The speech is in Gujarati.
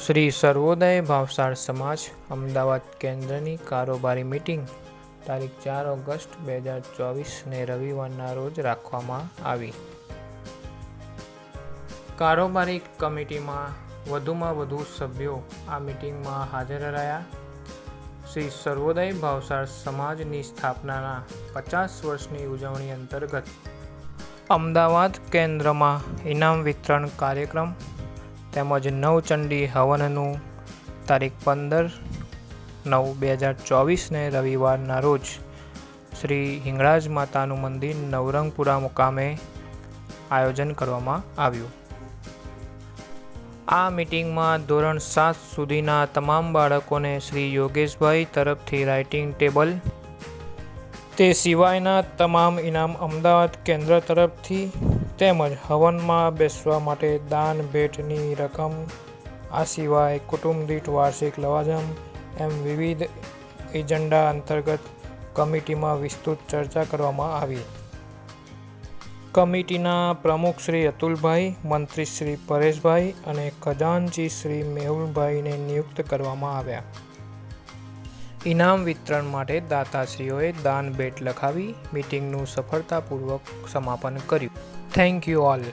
શ્રી સર્વોદય ભાવસાર સમાજ અમદાવાદ કેન્દ્રની કારોબારી મીટિંગ તારીખ 4 ઓગસ્ટ 2024ને રવિવારના રોજ રાખવામાં આવી. કારોબારી કમિટીમાં વધુમાં વધુ સભ્યો આ મીટિંગમાં હાજર રહ્યા. શ્રી સર્વોદય ભાવસાર સમાજની સ્થાપનાના 50 વર્ષની ઉજવણી અંતર્ગત અમદાવાદ કેન્દ્રમાં ઇનામ વિતરણ કાર્યક્રમ તેમજ નવચંડી હવનનું તારીખ 15/9/2024ને રવિવારના રોજ શ્રી હિંગળાજ માતાનું મંદિર નવરંગપુરા મુકામે આયોજન કરવામાં આવ્યું. આ મીટિંગમાં ધોરણ 7 સુધીના તમામ બાળકોને શ્રી યોગેશભાઈ તરફથી રાઇટિંગ ટેબલ, તે સિવાયના તમામ ઇનામ અમદાવાદ કેન્દ્ર તરફથી તેમજ હવનમાં બેસવા માટે દાન ભેટની રકમ, આ સિવાય કુટુંબ દીઠ વાર્ષિક લવાજમ એમ વિવિધ એજન્ડા અંતર્ગત કમિટીમાં વિસ્તૃત ચર્ચા કરવામાં આવી. કમિટીના પ્રમુખ શ્રી અતુલભાઈ, મંત્રી શ્રી પરેશભાઈ અને ખજાનચી શ્રી મેહુલભાઈને નિયુક્ત કરવામાં આવ્યા. ઇનામ વિતરણ માટે દાતાશ્રીઓએ દાન ભેટ લખાવી મીટિંગનું સફળતાપૂર્વક સમાપન કર્યું. Thank you all.